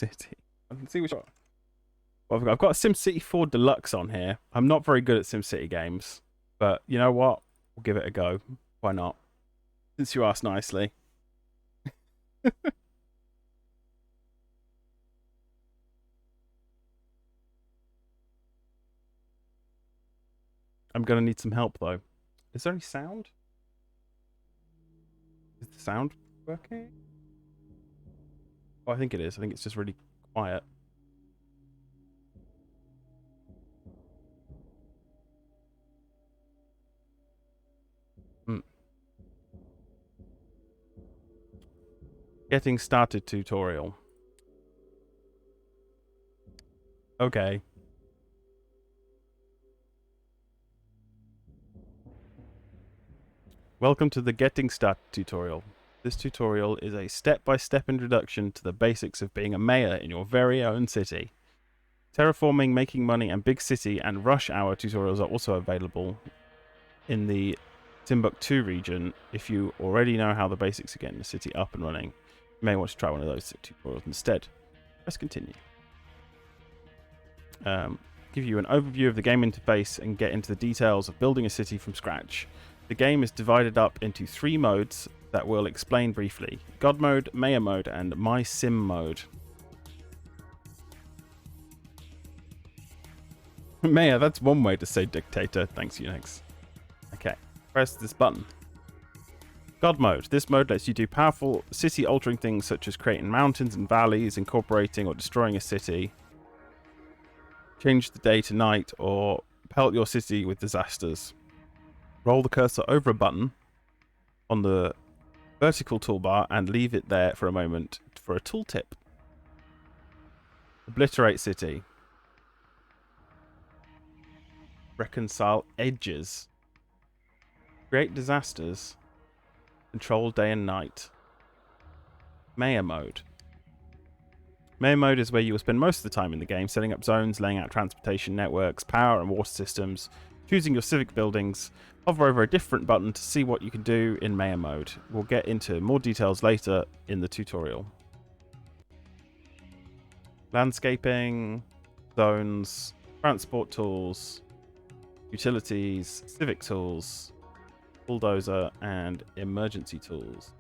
SimCity. I can see which one. Well, I've got SimCity 4 Deluxe on here. I'm not very good at SimCity games, but you know what? We'll give it a go. Why not? Since you asked nicely. I'm going to need some help, though. Is there any sound? Is the sound working? Oh, I think it is. I think it's just really quiet. Getting started tutorial. Okay. Welcome to the Getting Started tutorial. This tutorial is a step-by-step introduction to the basics of being a mayor in your very own city. Terraforming, making money, and big city and rush hour tutorials are also available in the Timbuktu region. If you already know how the basics of getting the city up and running, you may want to try one of those tutorials instead. Press continue. Give you an overview of the game interface and get into the details of building a city from scratch. The game is divided up into 3 modes that we'll explain briefly: God mode, Mayor mode, and My Sim mode. Mayor, that's one way to say dictator. Thanks, Unix. Okay, press this button. God mode. This mode lets you do powerful city-altering things such as creating mountains and valleys, incorporating or destroying a city, change the day to night, or pelt your city with disasters. Roll the cursor over a button on the vertical toolbar and leave it there for a moment for a tooltip. Obliterate city. Reconcile edges. Create disasters. Control day and night. Mayor mode. Mayor mode is where you will spend most of the time in the game setting up zones, laying out transportation networks, power and water systems, choosing your civic buildings. Hover over a different button to see what you can do in Mayor mode. We'll get into more details later in the tutorial. Landscaping, zones, transport tools, utilities, civic tools, bulldozer, and emergency tools.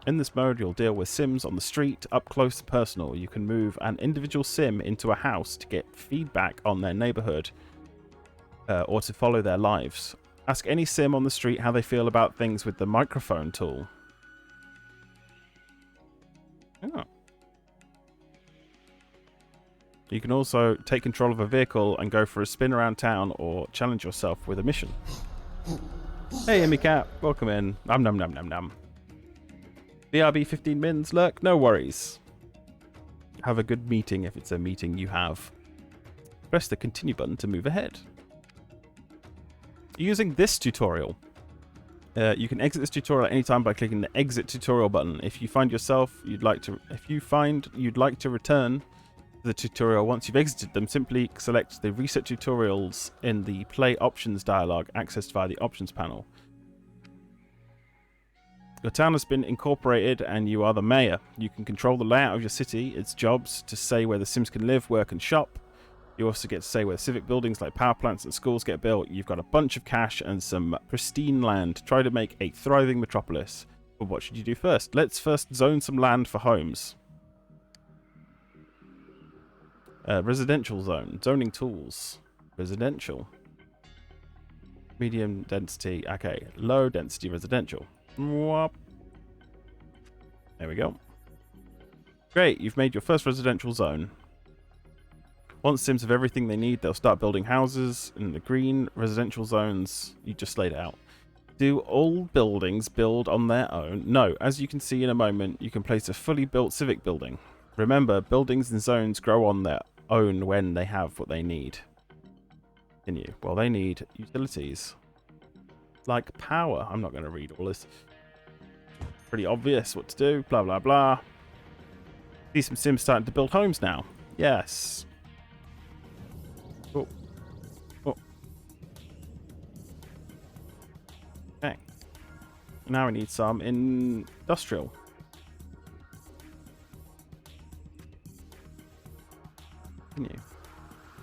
In this mode, you'll deal with sims on the street, up close and personal. You can move an individual sim into a house to get feedback on their neighborhood, or to follow their lives. Ask any sim on the street how they feel about things with the microphone tool. Oh. You can also take control of a vehicle and go for a spin around town or challenge yourself with a mission. Hey, Emmy Cat, welcome in. Num num num num num. BRB 15 mins, lurk, no worries. Have a good meeting if it's a meeting you have. Press the continue button to move ahead. Using this tutorial, you can exit this tutorial at any time by clicking the exit tutorial button. If you find you'd like to return to the tutorial once you've exited them, simply select the reset tutorials in the play options dialog accessed via the options panel. Your town has been incorporated and you are the mayor. You can control the layout of your city, its jobs, to say where the Sims can live, work and shop. You also get to say where civic buildings like power plants and schools get built. You've got a bunch of cash and some pristine land. Try to make a thriving metropolis. But what should you do first? Let's first zone some land for homes. Residential zone. Zoning tools. Residential. Medium density. Okay. Low density residential. There we go. Great. You've made your first residential zone. Once Sims have everything they need, they'll start building houses in the green residential zones. You just laid it out. Do all buildings build on their own? No. As you can see in a moment, you can place a fully built civic building. Remember, buildings and zones grow on their own when they have what they need. Continue. Well, they need utilities. Like power. I'm not going to read all this. Pretty obvious what to do. Blah, blah, blah. See some Sims starting to build homes now. Yes. Oh. Oh. Okay. Now we need some industrial. Continue.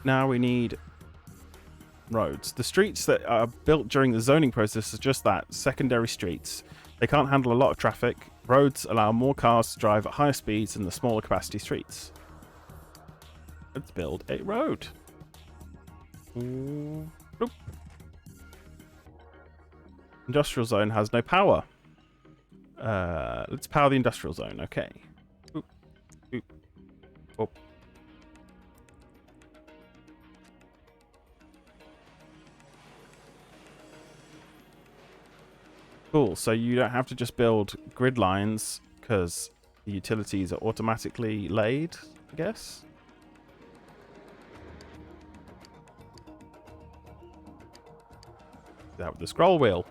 Now we need roads. The streets that are built during the zoning process are just that, secondary streets. They can't handle a lot of traffic. Roads allow more cars to drive at higher speeds than the smaller capacity streets. Let's build a road. Ooh. Nope. Industrial zone has no power. Let's power the industrial zone. Okay. Oop. Oop. Oop. Cool. So you don't have to just build grid lines because the utilities are automatically laid, I guess. That with the scroll wheel.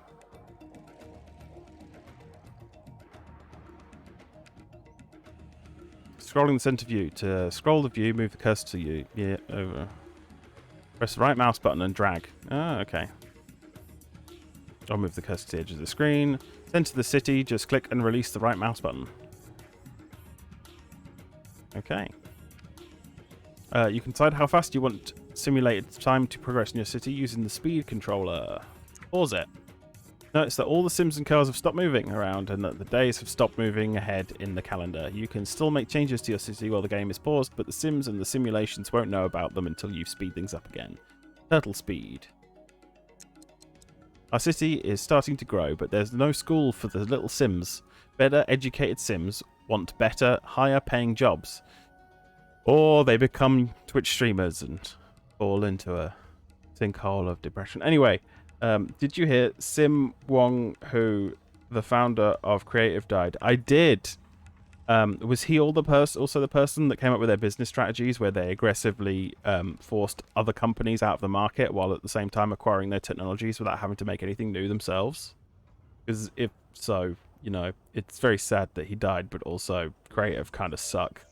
Scrolling the center view. To scroll the view, move the cursor to you. Yeah, over. Press the right mouse button and drag. Ah, okay. I'll move the cursor to the edge of the screen. Center the city, just click and release the right mouse button. Okay. You can decide how fast you want simulated time to progress in your city using the speed controller. Pause it. Notice that all the Sims and cars have stopped moving around and that the days have stopped moving ahead in the calendar. You can still make changes to your city while the game is paused, but the Sims and the simulations won't know about them until you speed things up again. Turtle speed. Our city is starting to grow, but there's no school for the little Sims. Better educated Sims want better, higher paying jobs. Or they become Twitch streamers and fall into a sinkhole of depression. Anyway, did you hear Sim Wong, who the founder of Creative, died? I did. Was he also the person that came up with their business strategies where they aggressively forced other companies out of the market while at the same time acquiring their technologies without having to make anything new themselves? Because if so, you know, it's very sad that he died, but also Creative kind of suck.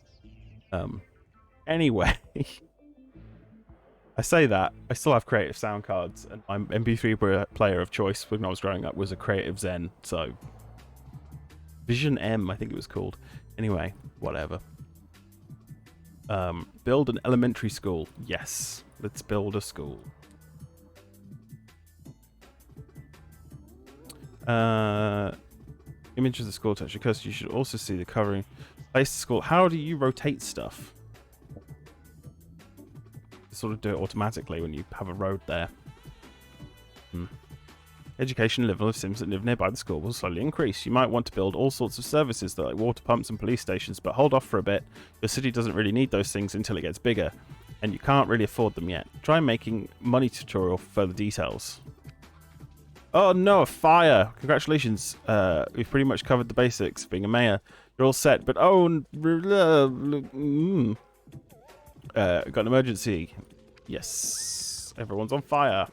Anyway, I say that, I still have Creative sound cards, and my MP3 player of choice when I was growing up was a Creative Zen, so Vision M, I think it was called. Anyway, whatever. Build an elementary school. Yes, let's build a school. Image of the school touch. Because you should also see the covering. Place the school. How do you rotate stuff? Sort of do it automatically when you have a road there. Education level of Sims that live nearby the school will slowly increase. You might want to build all sorts of services like water pumps and police stations, but hold off for a bit. Your city doesn't really need those things until it gets bigger, and you can't really afford them yet. Try making money tutorial for further details. Oh no, a fire! Congratulations. We've pretty much covered the basics. Being a mayor, you're all set, but got an emergency. Yes, everyone's on fire.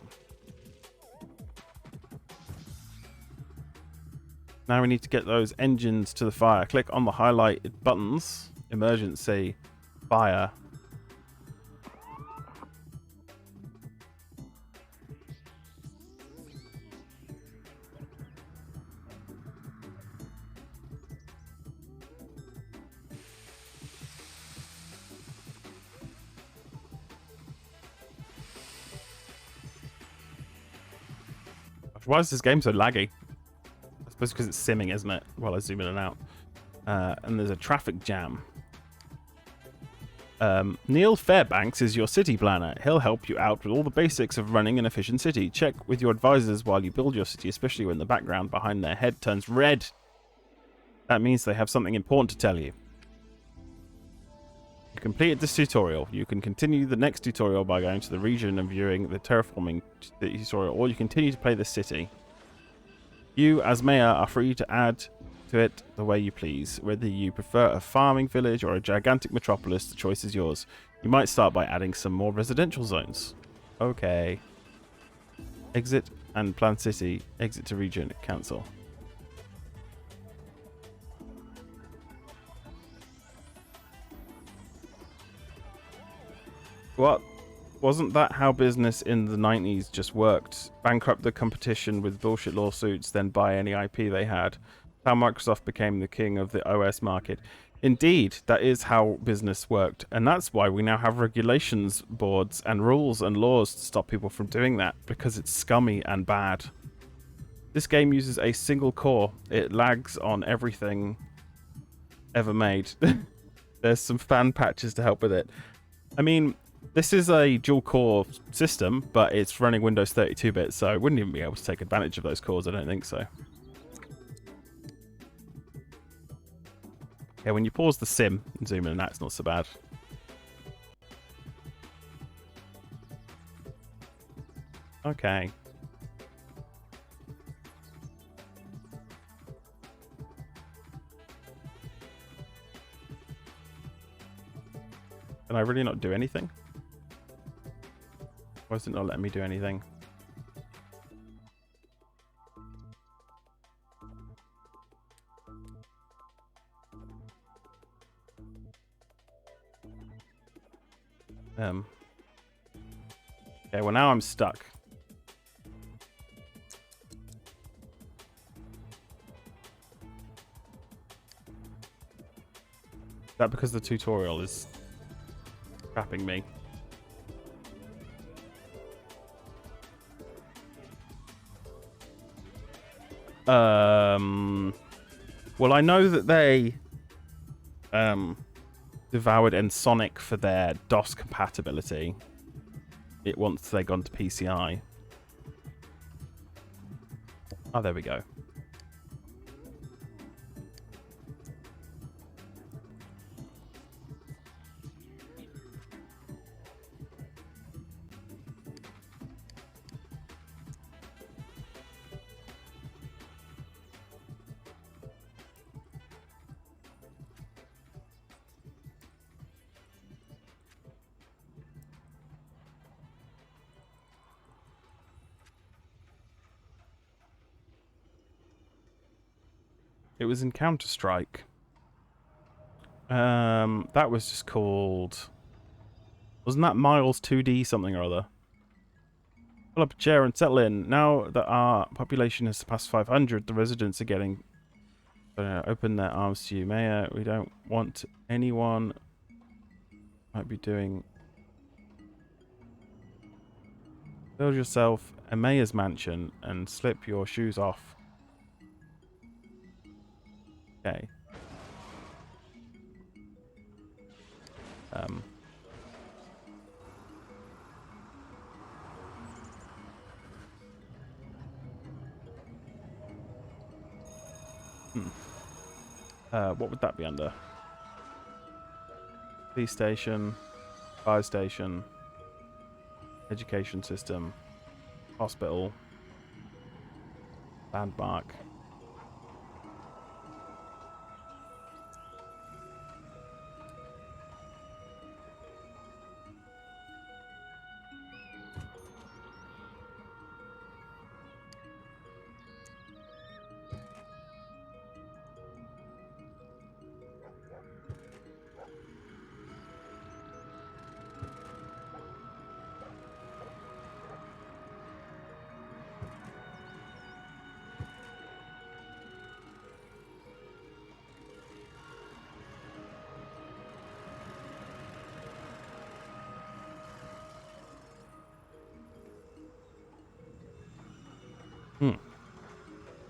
Now we need to get those engines to the fire. Click on the highlighted buttons. Emergency. Fire. Why is this game so laggy? I suppose because it's simming, isn't it? While I zoom in and out. And there's a traffic jam. Neil Fairbanks is your city planner. He'll help you out with all the basics of running an efficient city. Check with your advisors while you build your city, especially when the background behind their head turns red. That means they have something important to tell you. You completed this tutorial. You can continue the next tutorial by going to the region and viewing the terraforming tutorial, or you continue to play this city. You, as mayor, are free to add to it the way you please. Whether you prefer a farming village or a gigantic metropolis, the choice is yours. You might start by adding some more residential zones. Okay. Exit and plan city. Exit to region. Cancel. What? Wasn't that how business in the 90s just worked? Bankrupt the competition with bullshit lawsuits, then buy any IP they had. How Microsoft became the king of the OS market. Indeed, that is how business worked. And that's why we now have regulations boards and rules and laws to stop people from doing that, because it's scummy and bad. This game uses a single core. It lags on everything ever made. There's some fan patches to help with it. I mean, this is a dual core system, but it's running Windows 32-bit, so it wouldn't even be able to take advantage of those cores, I don't think so. Yeah, when you pause the sim and zoom in, that's not so bad. Okay. Can I really not do anything? Why is it not letting me do anything? Okay, well now I'm stuck. Is that because the tutorial is trapping me? Well, I know that they devoured Ensoniq for their DOS compatibility. It once they gone to PCI. Oh, there we go. It was in Counter-Strike. That was just called... Wasn't that Miles 2D something or other? Pull up a chair and settle in. Now that our population has surpassed 500, the residents are getting... open their arms to you. Mayor, we don't want anyone... Might be doing... Build yourself a mayor's mansion and slip your shoes off. Okay. What would that be under? Police station, fire station, education system, hospital, landmark.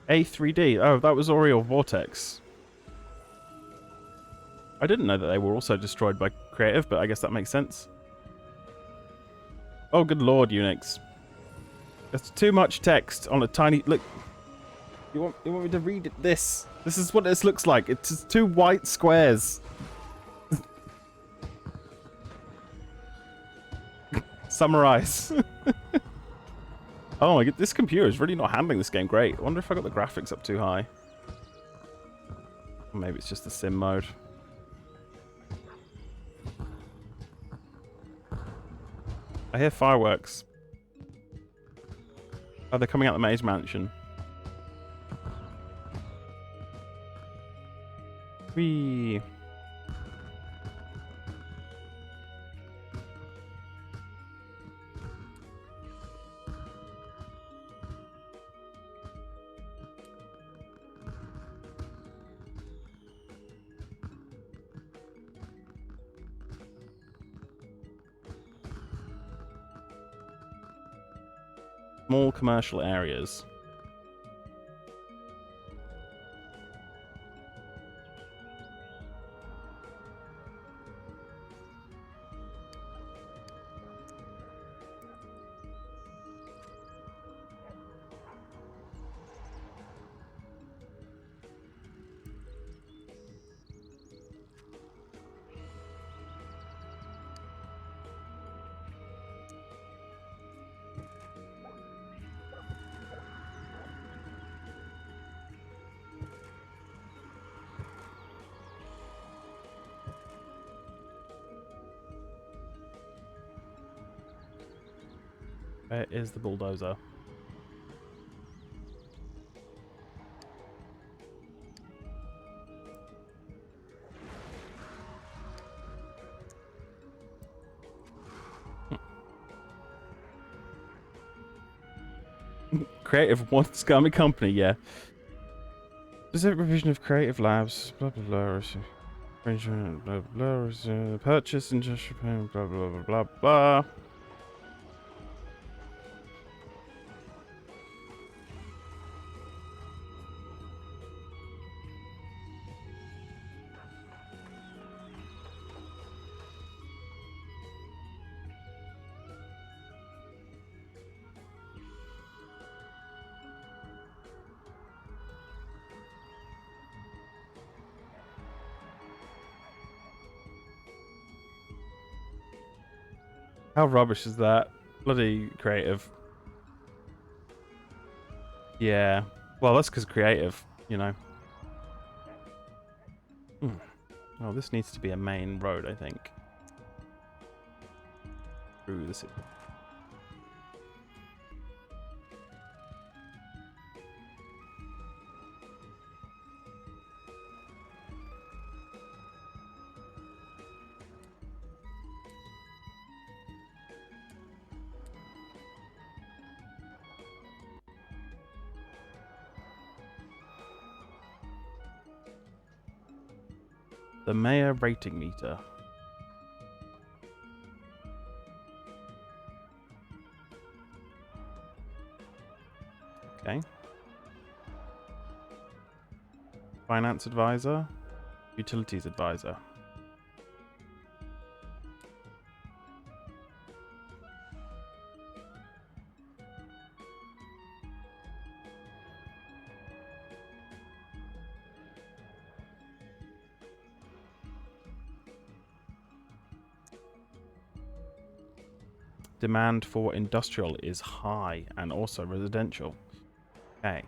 A3D. Oh, that was Oriole Vortex. I didn't know that they were also destroyed by Creative, but I guess that makes sense. Oh, good lord, Unix. That's too much text on a tiny... Look. You want me to read this? This is what this looks like. It's just two white squares. Summarize. Oh my god, this computer is really not handling this game great. I wonder if I got the graphics up too high. Or maybe it's just the sim mode. I hear fireworks. Oh, they're coming out the maze mansion. Whee! Small commercial areas. Where is the bulldozer? Creative one scummy company, yeah. Specific provision of creative labs, blah blah blah. Arrangement, blah blah blah. Purchase, industrial payment, blah blah blah blah blah. How rubbish is that? Bloody creative. Yeah. Well, that's because creative, you know. Oh, this needs to be a main road, I think. Through the city. The mayor rating meter. Okay. Finance advisor. Utilities advisor. Demand for industrial is high and also residential. Okay.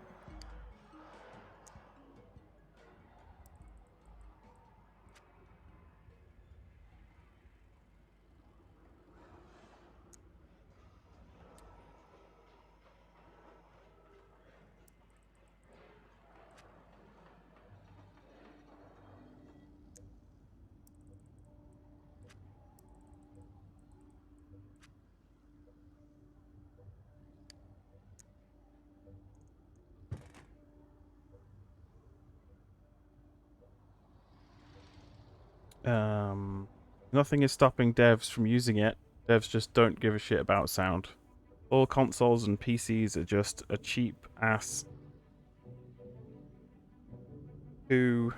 Nothing is stopping devs from using it. Devs just don't give a shit about sound. All consoles and PCs are just a cheap ass to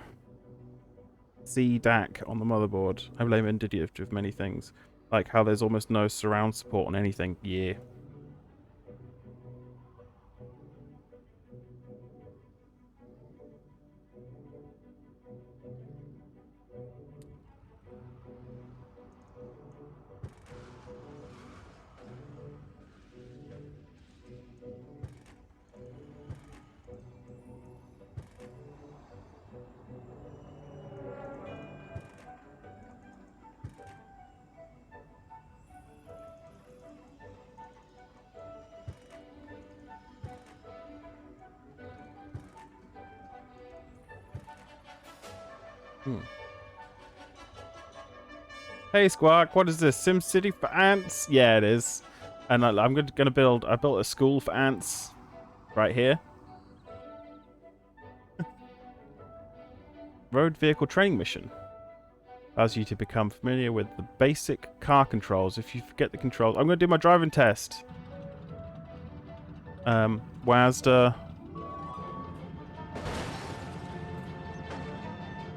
C DAC on the motherboard. I blame Nvidia for many things, like how there's almost no surround support on anything. Yeah. Hey Squawk, what is this? SimCity for ants? Yeah, it is. And I'm gonna build. I built a school for ants right here. Road vehicle training mission allows you to become familiar with the basic car controls. If you forget the controls, I'm gonna do my driving test. WASD.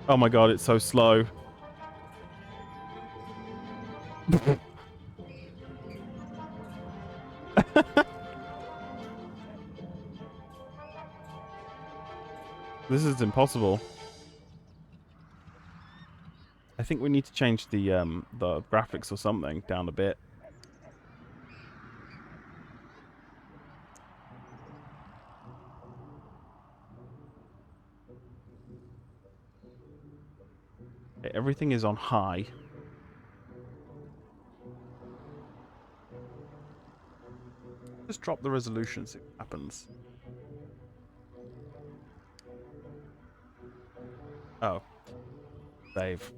Oh my god, it's so slow. This is impossible. I think we need to change the graphics or something down a bit. Okay, everything is on high. Just drop the resolution, see what happens. Oh. Save.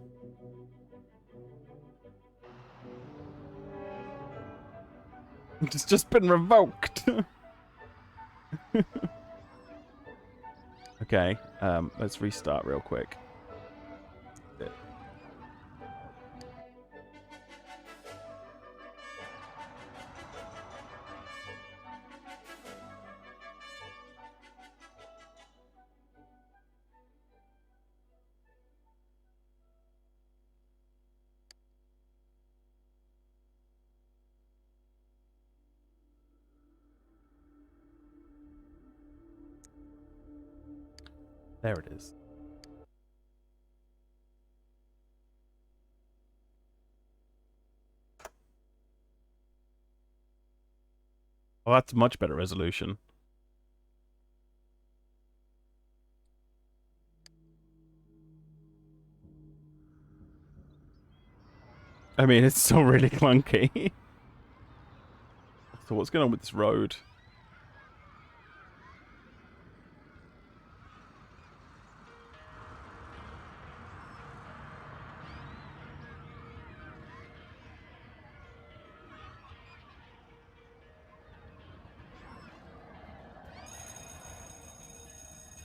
It's just been revoked. Okay, let's restart real quick. There it is. Oh, that's much better resolution. I mean, it's still really clunky. So what's going on with this road?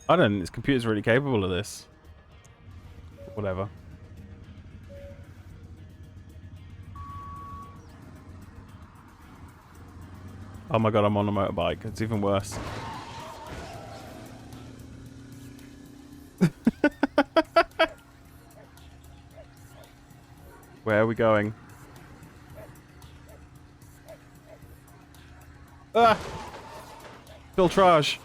I don't think this computer's really capable of this. Whatever. Oh my god, I'm on a motorbike. It's even worse. Where are we going? Ah! Filtrage!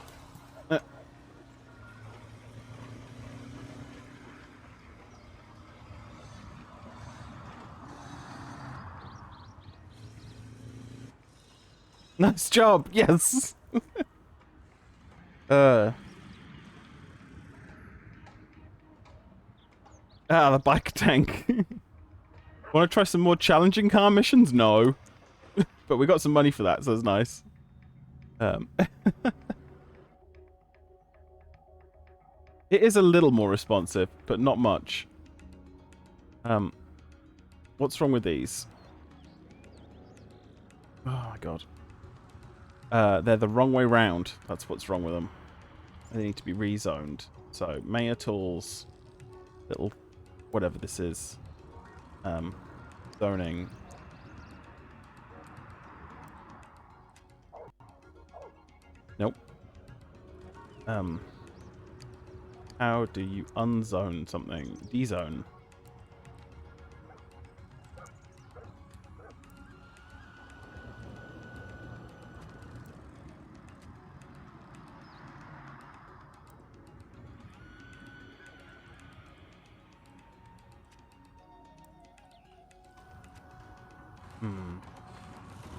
Nice job, yes! The bike tank. Want to try some more challenging car missions? No. But we got some money for that, so that's nice. It is a little more responsive, but not much. What's wrong with these? Oh my god. They're the wrong way round. That's what's wrong with them. They need to be rezoned. So, Mayor Tools, little whatever this is. Zoning. Nope. How do you unzone something? Dezone.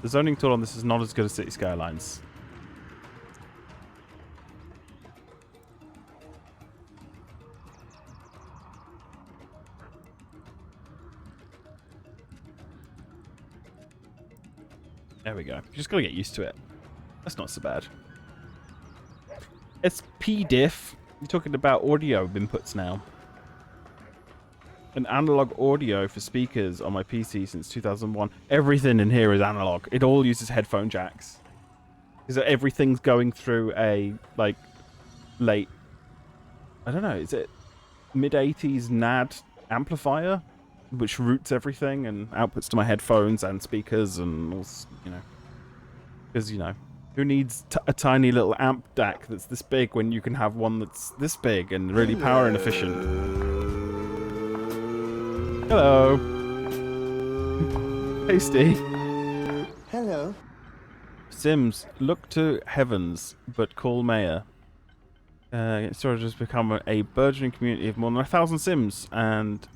The zoning tool on this is not as good as City Skylines. There we go. You just gotta get used to it. That's not so bad. It's PDIF. You're talking about audio inputs now. An analog audio for speakers on my PC since 2001. Everything in here is analog. It all uses headphone jacks. Because everything's going through a, like, late... I don't know, is it mid-80s NAD amplifier? Which routes everything and outputs to my headphones and speakers and, all, you know. Because, you know, Who needs a tiny little amp DAC that's this big when you can have one that's this big and really power inefficient? Hello. Tasty. Hello. Sims, look to heavens, but call Mayor. Storage has become a burgeoning community of more than 1,000 Sims, and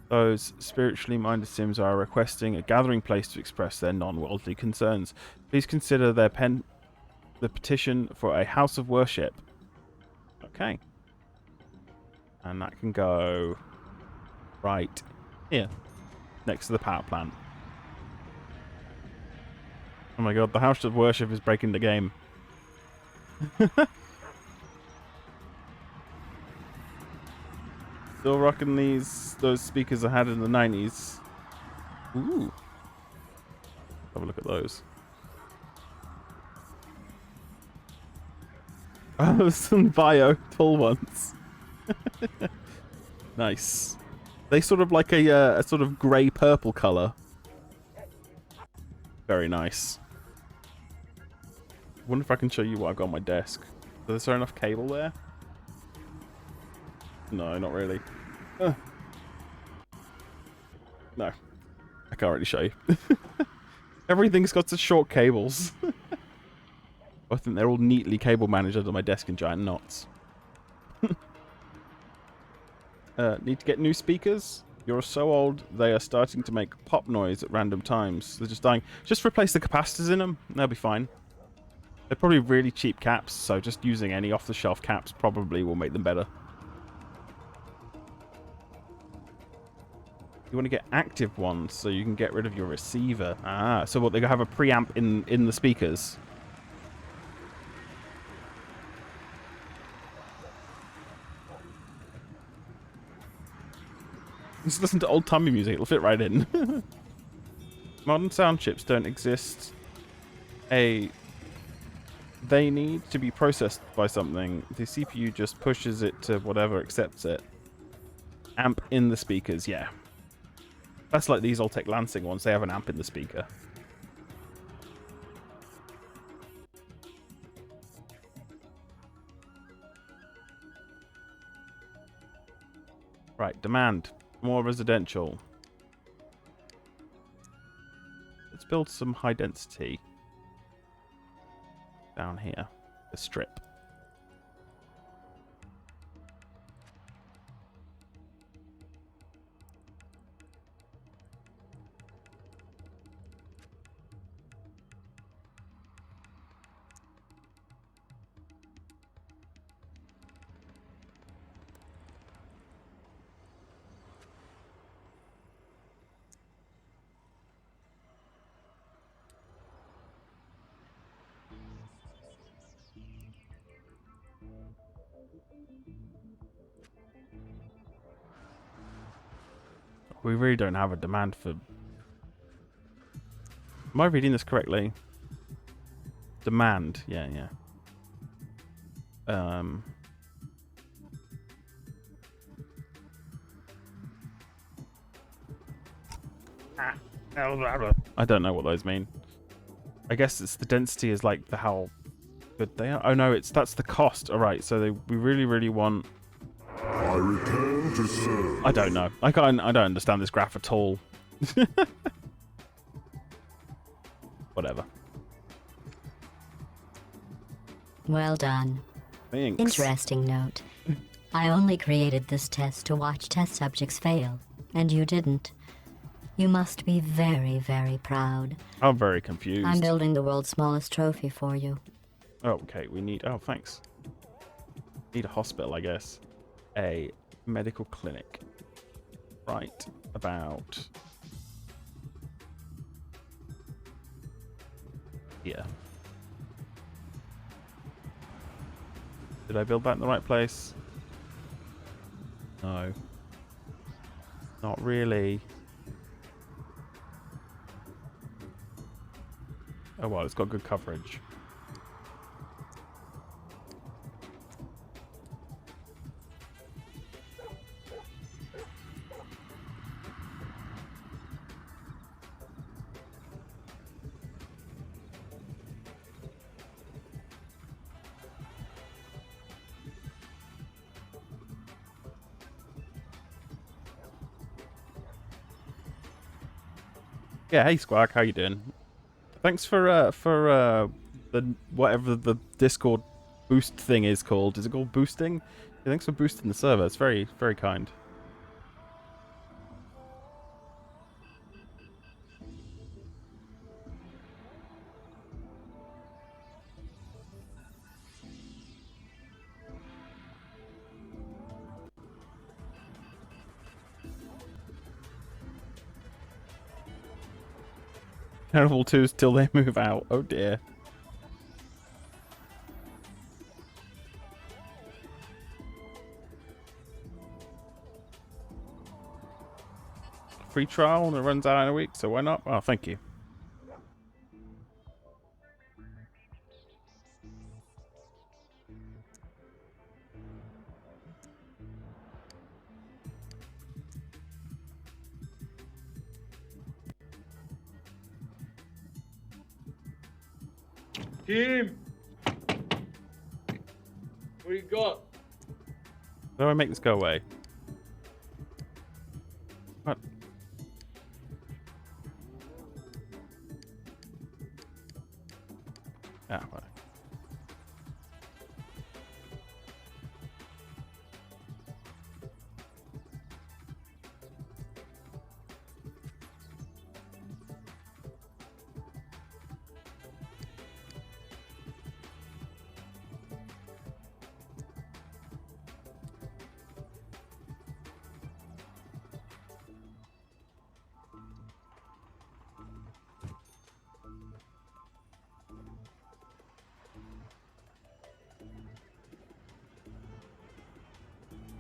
those spiritually minded Sims are requesting a gathering place to express their non-worldly concerns. Please consider the petition for a house of worship. Okay. And that can go right here, next to the power plant. Oh my god, the house of worship is breaking the game. Still rocking those speakers I had in the 90s. Ooh. Have a look at those. Oh, some bio tall ones. Nice. They sort of like a sort of grey purple colour. Very nice. I wonder if I can show you what I've got on my desk. Is there enough cable there? No, not really. No. I can't really show you. Everything's got such short cables. I think they're all neatly cable managed under my desk in giant knots. Need to get new speakers? You're so old, they are starting to make pop noise at random times. They're just dying. Just replace the capacitors in them. They'll be fine. They're probably really cheap caps, so just using any off-the-shelf caps probably will make them better. You want to get active ones so you can get rid of your receiver. Ah, so what, they have a preamp in the speakers? Just listen to old-timey music, it'll fit right in. Modern sound chips don't exist. They need to be processed by something. The CPU just pushes it to whatever accepts it. Amp in the speakers, yeah. That's like these Alltech Lansing ones. They have an amp in the speaker. Right, demand. More residential. Let's build some high density. Down here. A strip. We really don't have a demand for... Am I reading this correctly? Demand. Yeah, yeah. I don't know what those mean. I guess it's the density is like the how good they are. Oh no, that's the cost. All right, so we really, really want... I return to serve. I don't know. I don't understand this graph at all. Whatever. Well done. Thanks. Interesting note. I only created this test to watch test subjects fail, and you didn't. You must be very, very proud. I'm very confused. I'm building the world's smallest trophy for you. Oh, okay. We need... Oh, thanks. Need a hospital, I guess. A medical clinic. Right about here. Did I build that in the right place? No. Not really. Oh well, it's got good coverage. Yeah, hey Squawk, how you doing? Thanks for the whatever the Discord boost thing is called. Is it called boosting? Yeah, thanks for boosting the server. It's very, very kind. Terrible twos till they move out. Oh dear. Free trial and it runs out in a week, so why not? Oh, thank you. Team! What do you got? How do I make this go away? What? Ah, well.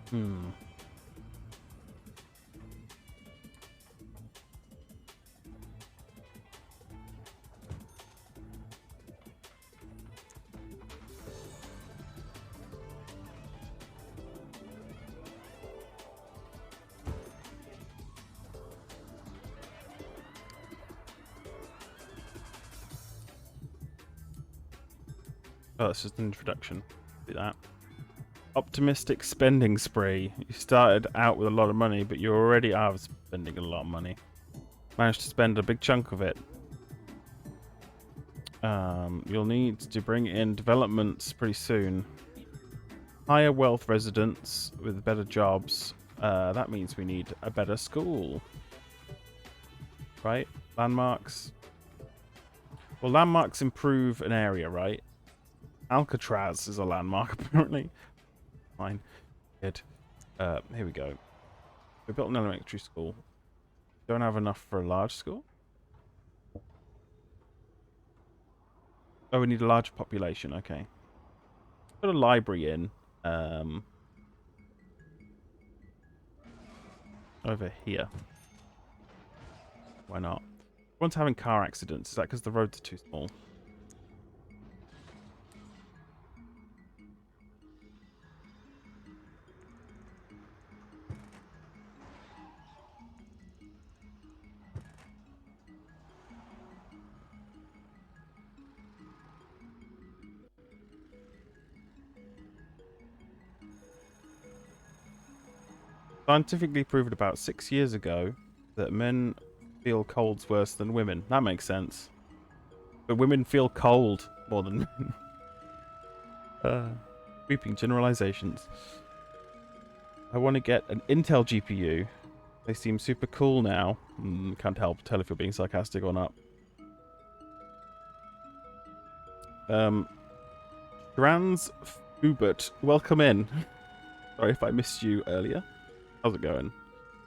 Hmm. Oh, that's just an introduction. Do that. Optimistic spending spree. You started out with a lot of money, but you already are spending a lot of money. Managed to spend a big chunk of it. You'll need to bring in developments pretty soon. Higher wealth residents with better jobs. That means we need a better school. Right? Landmarks. Well, landmarks improve an area, right? Alcatraz is a landmark, apparently. Fine. Good. Here we go. We built an elementary school. Don't have enough for a large school? Oh, we need a larger population. Okay. Put a library in. Over here. Why not? Everyone's having car accidents. Is that because the roads are too small? Scientifically proved about 6 years ago that men feel colds worse than women. That makes sense. But women feel cold more than men. Sweeping generalizations. I want to get an Intel GPU. They seem super cool now. Can't tell if you're being sarcastic or not. Trans Hubert, welcome in. Sorry if I missed you earlier. How's it going?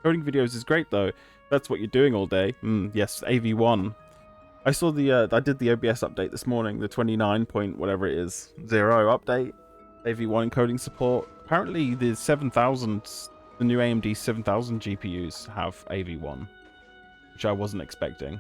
Coding videos is great though. That's what you're doing all day. Yes, AV1. I saw the I did the OBS update this morning, the 29 point whatever it is, 0 update. AV1 encoding support. Apparently the 7000, the new AMD 7000 GPUs have AV1, which I wasn't expecting.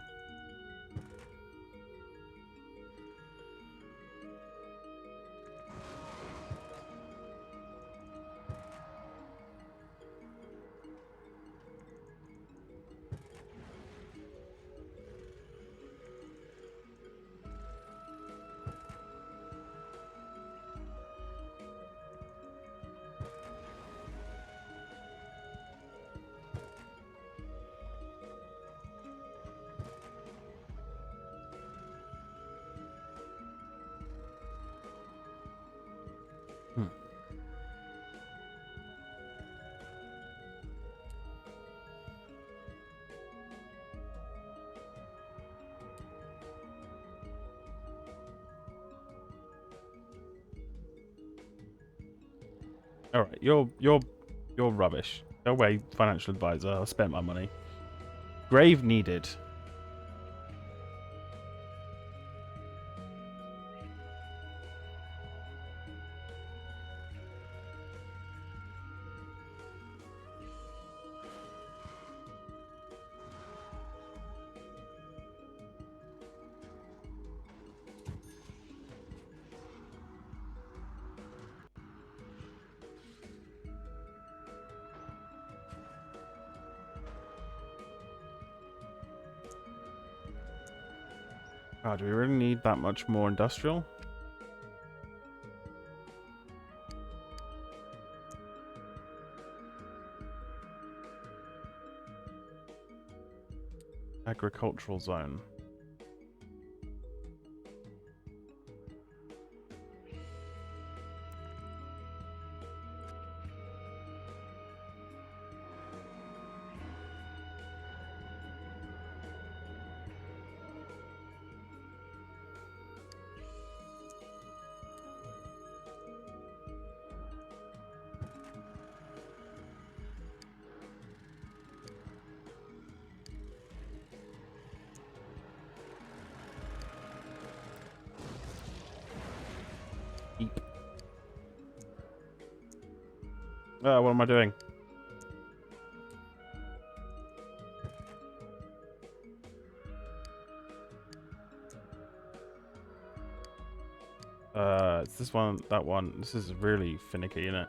All right, you're rubbish. Go away, financial advisor. I spent my money. Grave needed. Oh, do we really need that much more industrial? Agricultural zone. Eep. What am I doing? It's this one, that one. This is really finicky, isn't it?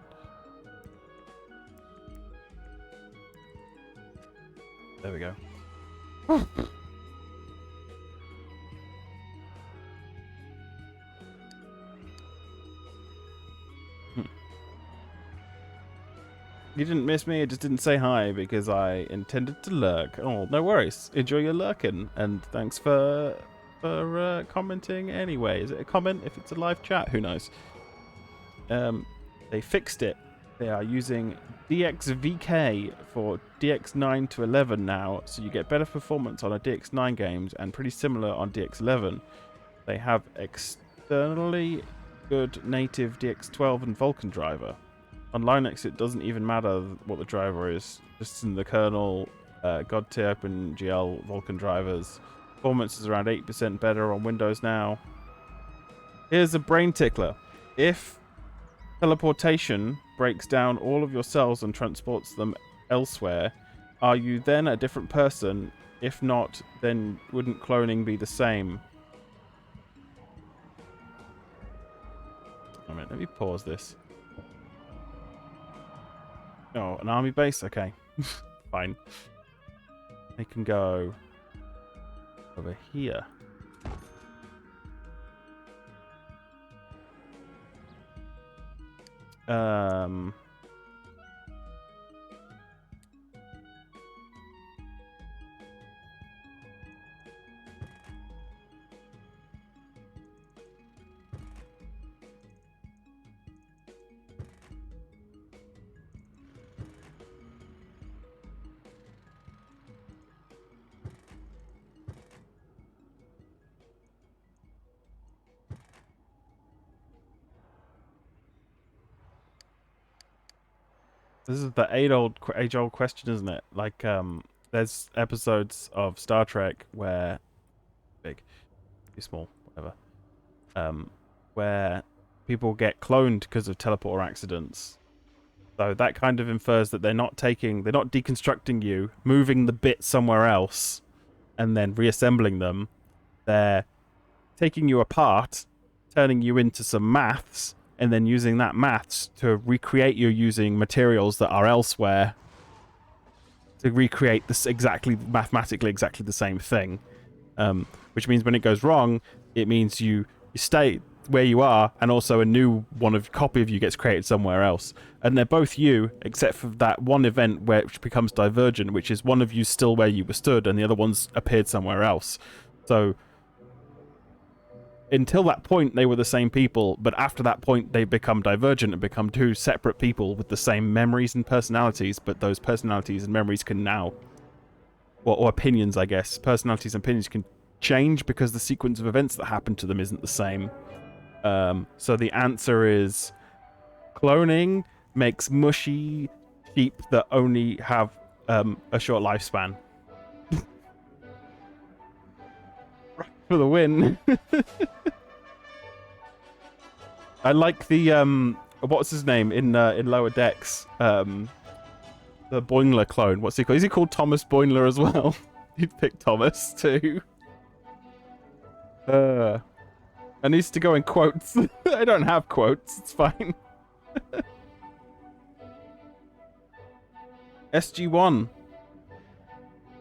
There we go. You didn't miss me, I just didn't say hi because I intended to lurk. Oh, no worries. Enjoy your lurking, and thanks for commenting anyway. Is it a comment? If it's a live chat, who knows? They fixed it. They are using DXVK for DX9 to 11 now, so you get better performance on a DX9 games and pretty similar on DX11. They have externally good native DX12 and Vulkan driver. On Linux, it doesn't even matter what the driver is. Just in the kernel, God tier OpenGL Vulkan drivers. Performance is around 8% better on Windows now. Here's a brain tickler. If teleportation breaks down all of your cells and transports them elsewhere, are you then a different person? If not, then wouldn't cloning be the same? Wait a minute, let me pause this. Oh, an army base? Okay. Fine. They can go over here. This is the age-old question, isn't it? Like, there's episodes of Star Trek where big, too small, whatever, where people get cloned because of teleporter accidents. So that kind of infers that they're not deconstructing you, moving the bit somewhere else, and then reassembling them. They're taking you apart, turning you into some maths, and then using that maths to recreate you using materials that are elsewhere to recreate this mathematically exactly the same thing. Which means when it goes wrong, it means you stay where you are, and also a new copy of you gets created somewhere else. And they're both you, except for that one event which becomes divergent, which is one of you still where you were stood, and the other one's appeared somewhere else. So until that point, they were the same people, but after that point, they become divergent and become two separate people with the same memories and personalities, but those personalities and memories can now... or opinions, I guess. Personalities and opinions can change because the sequence of events that happen to them isn't the same. So the answer is cloning makes mushy sheep that only have a short lifespan. For the win. I like the what's his name in Lower Decks? The Boimler clone. What's he called? Is he called Thomas Boimler as well? He'd pick Thomas too. I need to go in quotes. I don't have quotes. It's fine. SG-1.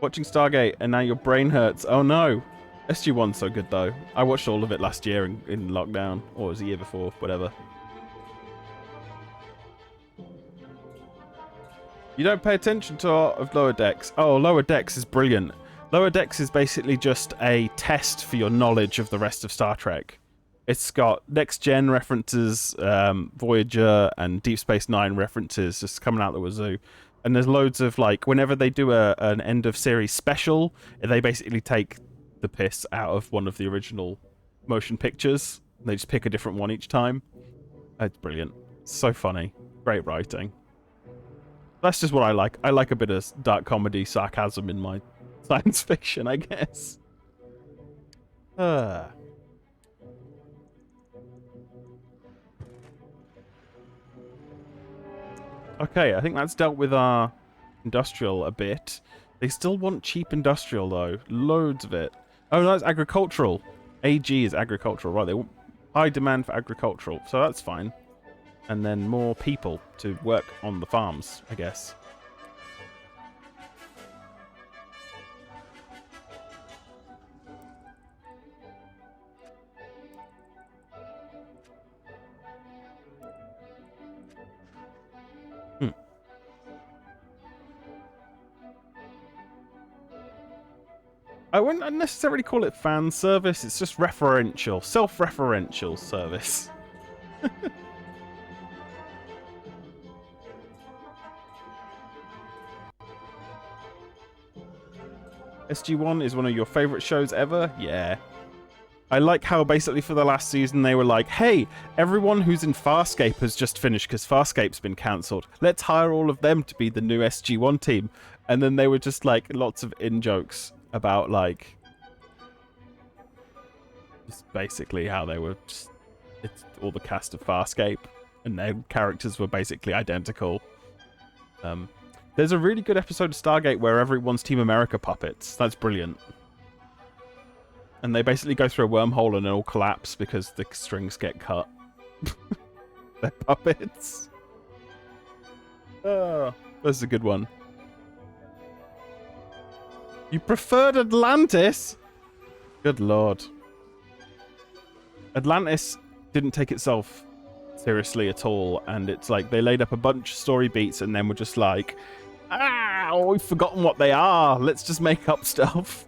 Watching Stargate and now your brain hurts. Oh no. SG-1's so good though. I watched all of it last year in lockdown. Or it was the year before. Whatever. You don't pay attention to Art of Lower Decks. Oh, Lower Decks is brilliant. Lower Decks is basically just a test for your knowledge of the rest of Star Trek. It's got next-gen references, Voyager and Deep Space Nine references just coming out the wazoo. And there's loads of, like, whenever they do an end-of-series special, they basically take the piss out of one of the original motion pictures. They just pick a different one each time. It's brilliant. It's so funny. Great writing. That's just what I like. I like a bit of dark comedy, sarcasm in my science fiction, I guess. Okay, I think that's dealt with our industrial a bit. They still want cheap industrial, though. Loads of it. Oh, no, that's agricultural. AG is agricultural, right? They want high demand for agricultural, so that's fine. And then more people to work on the farms, I guess. I wouldn't necessarily call it fan service, it's just referential, self-referential service. SG-1 is one of your favourite shows ever? Yeah. I like how basically for the last season they were like, hey, everyone who's in Farscape has just finished because Farscape's been cancelled. Let's hire all of them to be the new SG-1 team. And then they were just like lots of in-jokes about like just basically how they were just it's all the cast of Farscape and their characters were basically identical. There's a really good episode of Stargate where everyone's Team America puppets. That's brilliant. And they basically go through a wormhole and it all collapse because the strings get cut. They're puppets. Oh, that's a good one. You preferred Atlantis? Good lord. Atlantis didn't take itself seriously at all, and it's like they laid up a bunch of story beats and then were just like, we've forgotten what they are. Let's just make up stuff.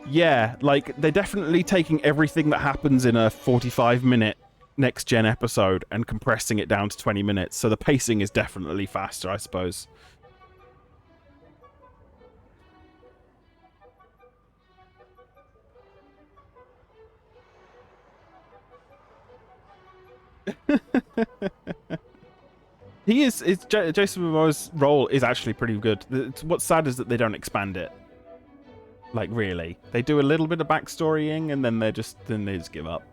Yeah, like, they're definitely taking everything that happens in a 45-minute next-gen episode and compressing it down to 20 minutes, so the pacing is definitely faster, I suppose. Jason Momoa's role is actually pretty good. What's sad is that they don't expand it. Like, really. They do a little bit of backstorying and then they just give up.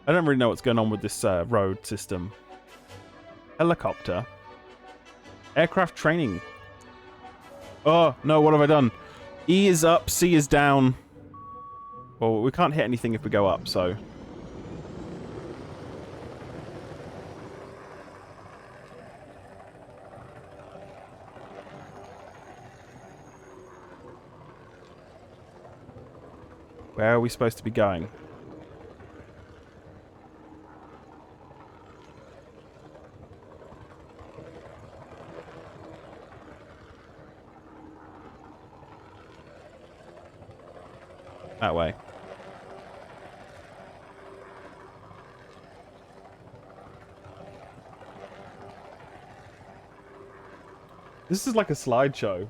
I don't really know what's going on with this road system. Helicopter. Aircraft training. Oh, no, what have I done? E is up, C is down. Well, we can't hit anything if we go up, so... Where are we supposed to be going? That way. This is like a slideshow.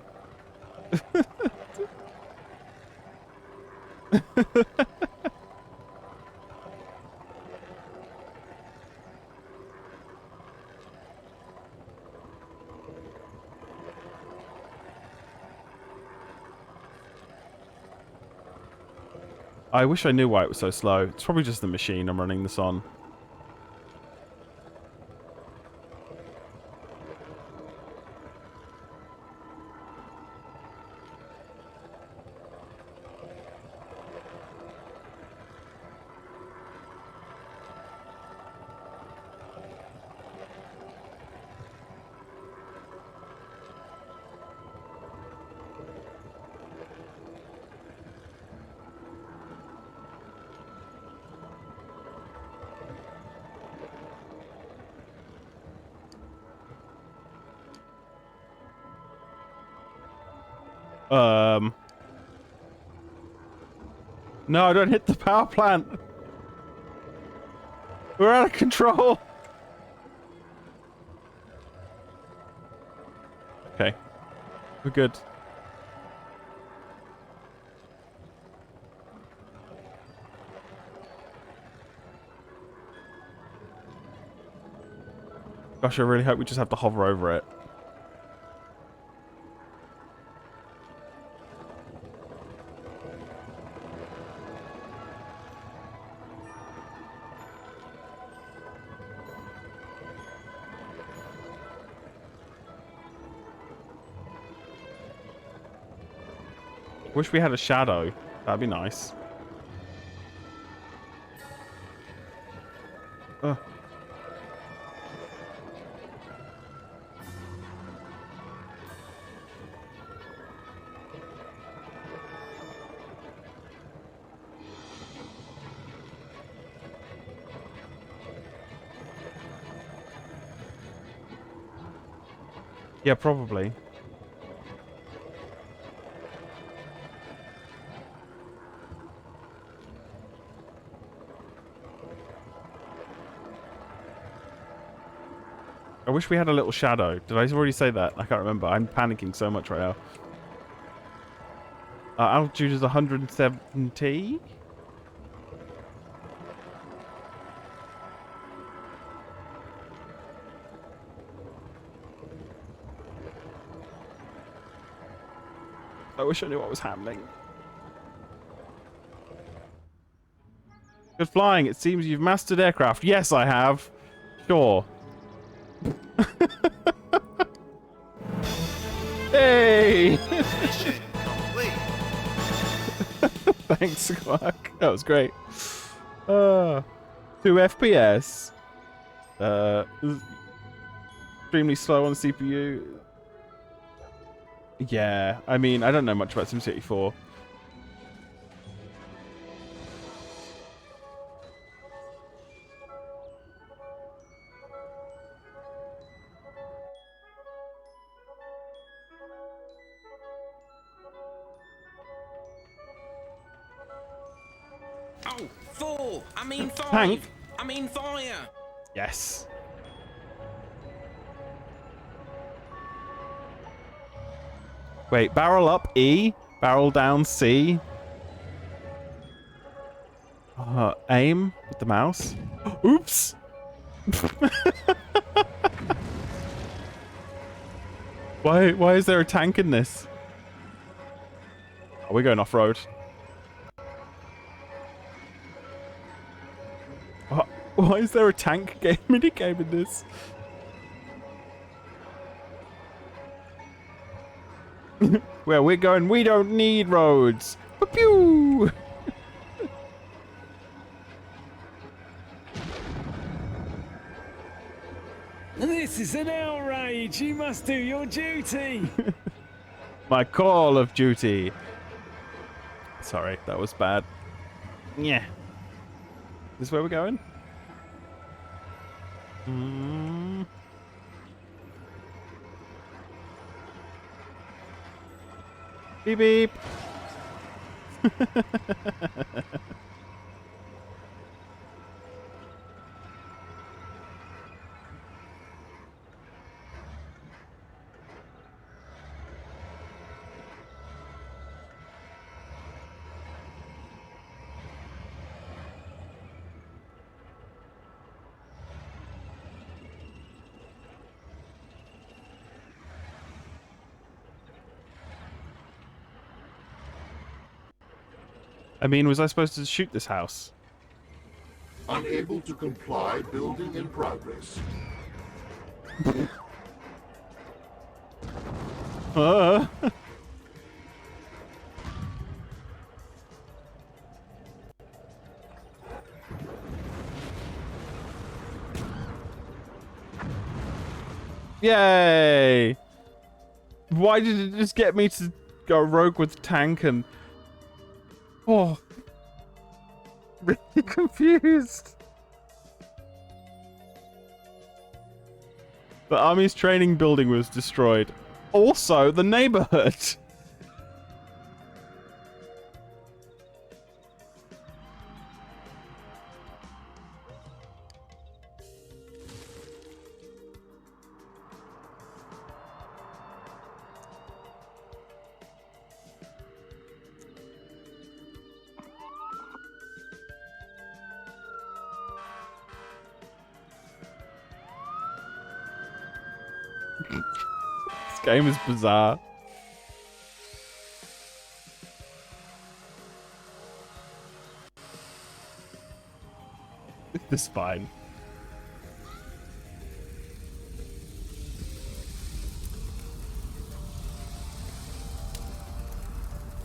I wish I knew why it was so slow. It's probably just the machine I'm running this on. No, don't hit the power plant. We're out of control. Okay. We're good. Gosh, I really hope we just have to hover over it. Wish we had a shadow. That'd be nice. Yeah, probably. I wish we had a little shadow. Did I already say that? I can't remember. I'm panicking so much right now. Altitude is 170. I wish I knew what was happening. Good flying. It seems you've mastered aircraft. Yes, I have. Sure. Hey! Thanks, Quack. That was great. 2 FPS. Extremely slow on CPU. Yeah, I mean, I don't know much about SimCity 4. Oh, 4! I mean 5! Tank. I mean fire! Yes. Wait, barrel up E, barrel down C. Aim with the mouse. Oops. Why is there a tank in this? Oh, we're going off-road. Why is there a tank game minigame in this? Where we're going, we don't need roads. Pew! This is an outrage. You must do your duty. My call of duty. Sorry, that was bad. Yeah. This is where we're going? Beep beep. I mean, was I supposed to shoot this house? Unable to comply, building in progress. Uh. Yay! Why did it just get me to go rogue with tank and... Oh. Really confused. The army's training building was destroyed. Also, the neighborhood. This game is bizarre. This is fine.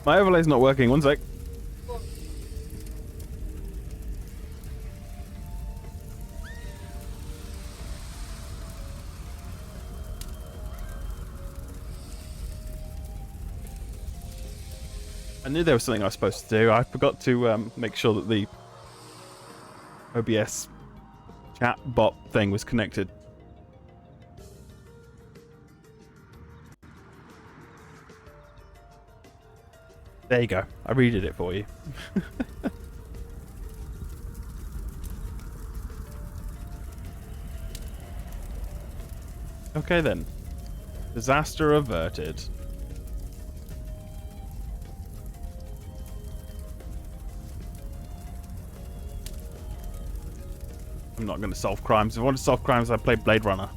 My overlay's not working. One sec. I knew there was something I was supposed to do. I forgot to make sure that the OBS chat bot thing was connected. There you go. I redid it for you. Okay then. Disaster averted. I'm not going to solve crimes. If I want to solve crimes, I play Blade Runner.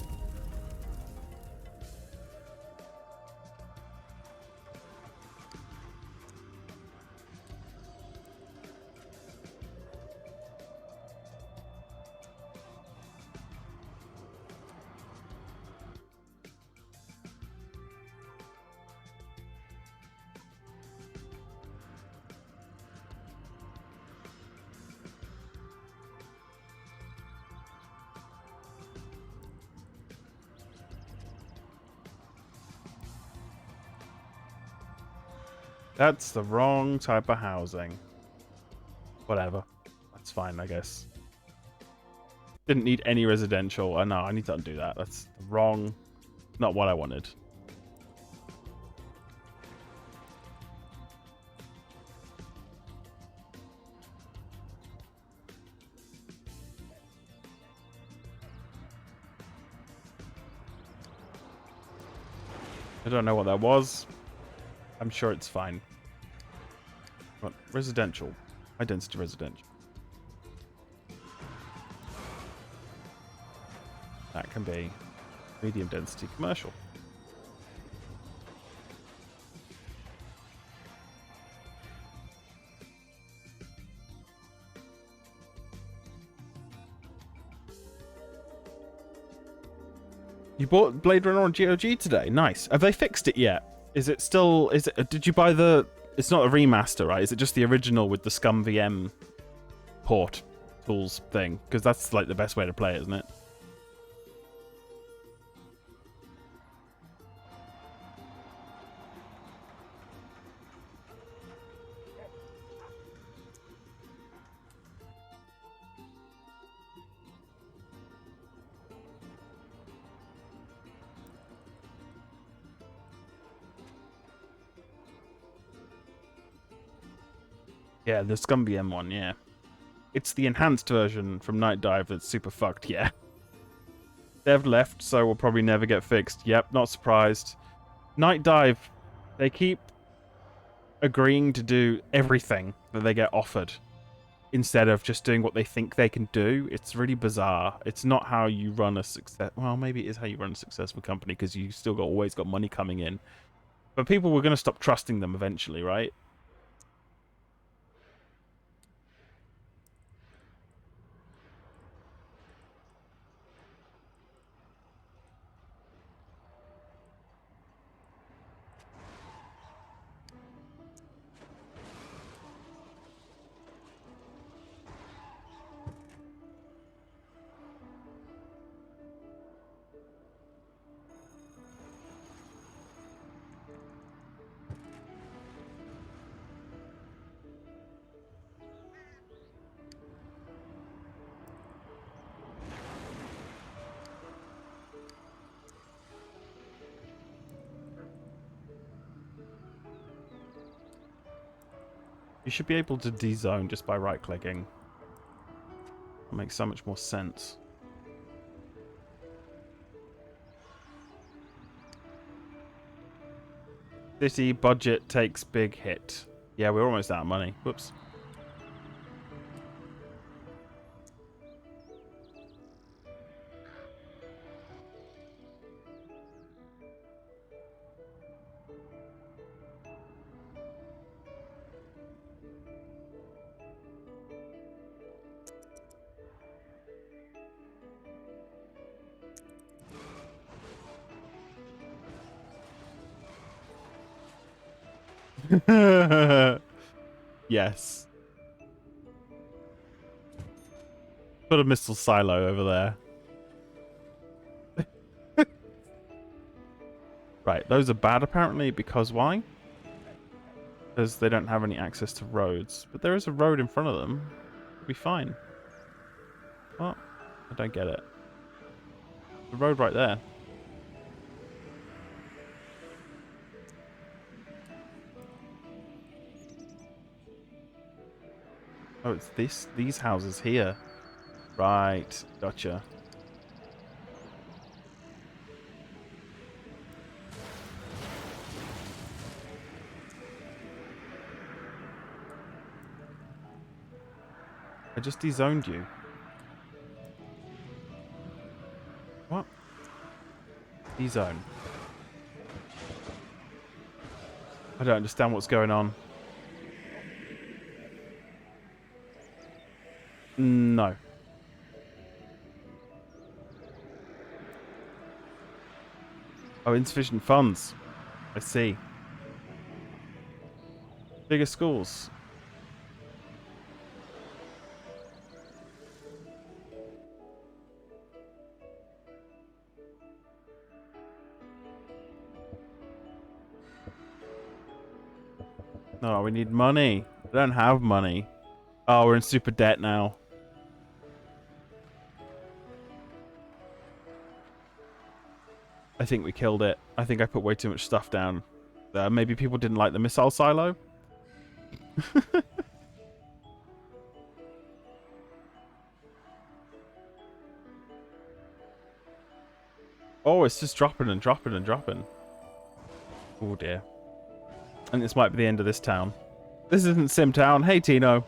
That's the wrong type of housing. Whatever. That's fine, I guess. Didn't need any residential. No, I need to undo that. That's the wrong... Not what I wanted. I don't know what that was. I'm sure it's fine. What? Residential. High density residential. That can be medium density commercial. You bought Blade Runner on GOG today? Nice. Have they fixed it yet? Is it still... Did you buy the... It's not a remaster, right? Is it just the original with the Scum VM port tools thing? Because that's like the best way to play it, isn't it? Yeah, the Scum VM one, yeah. It's the enhanced version from Night Dive that's super fucked, yeah. They've left, so we'll probably never get fixed. Yep, not surprised. Night Dive, they keep agreeing to do everything that they get offered instead of just doing what they think they can do. It's really bizarre. It's not how you run a success... Well, maybe it is how you run a successful company because you still always got money coming in. But people were going to stop trusting them eventually, right? You should be able to dezone just by right-clicking. It makes so much more sense. City budget takes big hit. Yeah, we're almost out of money. Whoops. Yes. Put a missile silo over there. Right, those are bad apparently, because why? Because they don't have any access to roads. But there is a road in front of them. It'll be fine. What? I don't get it. The road right there. Oh, it's these houses here. Right, gotcha. I just dezoned you. What? Dezone. I don't understand what's going on. No. Oh, insufficient funds. I see. Bigger schools. No, we need money. I don't have money. Oh, we're in super debt now. I think we killed it. I think I put way too much stuff down. Maybe people didn't like the missile silo. Oh, it's just dropping and dropping and dropping. Oh dear. And this might be the end of this town. This isn't Sim Town. Hey, Tino.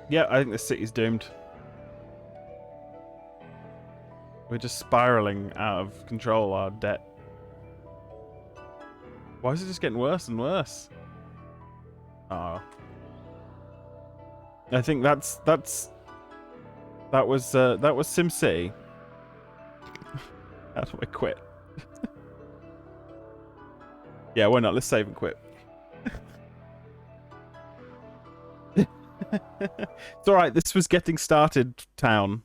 Yeah, I think the city's doomed. We're just spiraling out of control, our debt. Why is it just getting worse and worse? Oh. I think that was SimCity. How do I quit? Yeah, why not? Let's save and quit. It's alright, this was getting started, town.